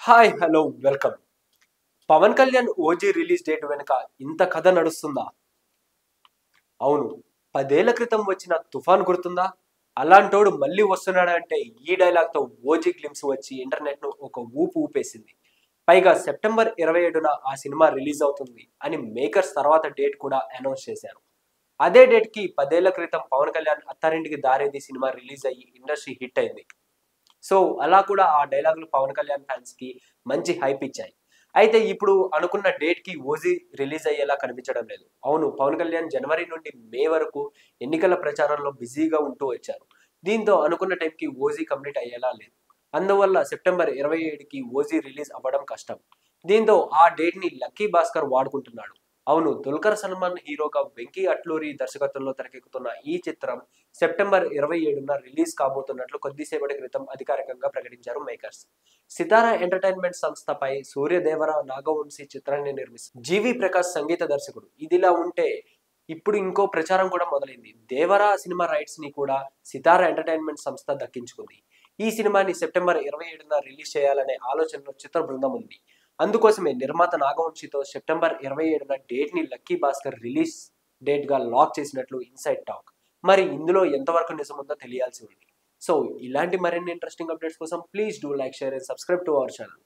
Hi hello welcome. Pawan Kalyan OG release date వెనుక ఇంత కథ నడుస్తుందా? అవును, 10 ఏళ్ల క్రితం వచ్చిన తుఫాన్ గుర్తుందా? అలాంటోడు మళ్ళీ వస్తున్నాడంటే ఈ డైలాగ్తో ఓజీ గ్లిమ్స్ వచ్చి ఇంటర్నెట్ ను ఒక ఊపు ఊపేసింది. పైగా సెప్టెంబర్ 27న ఆ సినిమా రిలీజ్ అవుతుంది అని మేకర్స్ తర్వాత డేట్ కూడా అనౌన్స్ చేశారు. అదే డేట్ కి 10 ఏళ్ల క్రితం పవన్ కళ్యాణ్ అత్తారింటికి దారేది సినిమా రిలీజ్ అయ్యి ఇండస్ట్రీ హిట్ అయింది. సో అలా కూడా ఆ డైలాగులు పవన్ కళ్యాణ్ ఫ్యాన్స్ కి మంచి హైప్ ఇచ్చాయి. అయితే ఇప్పుడు అనుకున్న డేట్ కి ఓజీ రిలీజ్ అయ్యేలా కనిపించడం లేదు. అవును, పవన్ కళ్యాణ్ జనవరి నుండి మే వరకు ఎన్నికల ప్రచారంలో బిజీగా ఉంటూ వచ్చారు. దీంతో అనుకున్న టైంకి ఓజీ కంప్లీట్ అయ్యేలా లేదు. అందువల్ల సెప్టెంబర్ 27కి ఓజీ రిలీజ్ అవ్వడం కష్టం. దీంతో ఆ డేట్ ని లక్కీ భాస్కర్ వాడుకుంటున్నాడు. అవును, దుల్కర్ సల్మాన్ హీరోగా వెంకీ అట్లూరి దర్శకత్వంలో తెరకెక్కుతున్న ఈ చిత్రం సెప్టెంబర్ 27న రిలీజ్ కాబోతున్నట్లు కొద్దిసేపటి క్రితం అధికారికంగా ప్రకటించారు మేకర్స్. సితారా ఎంటర్టైన్మెంట్ సంస్థపై సూర్యదేవర నాగవంశీ చిత్రాన్ని నిర్మిస్తారు. జీవి ప్రకాష్ సంగీత దర్శకుడు. ఇదిలా ఉంటే ఇప్పుడు ఇంకో ప్రచారం కూడా మొదలైంది. దేవరా సినిమా రైట్స్ ని కూడా సితారా ఎంటర్టైన్మెంట్ సంస్థ దక్కించుకుంది. ఈ సినిమాని సెప్టెంబర్ 27న రిలీజ్ చేయాలనే ఆలోచనలో చిత్ర బృందం ఉంది. అందుకోసమే నిర్మాత నాగవంశీతో సెప్టెంబర్ 27న డేట్ ని లక్కీ భాస్కర్ రిలీజ్ డేట్ గా లాక్ చేసినట్లు ఇన్సైడ్ టాక్. మరి ఇందులో ఎంతవరకు నిజముందో తెలియాల్సి ఉంది. సో ఇలాంటి మరిన్ని ఇంట్రెస్టింగ్ అప్డేట్స్ కోసం please do like, share and subscribe to our channel.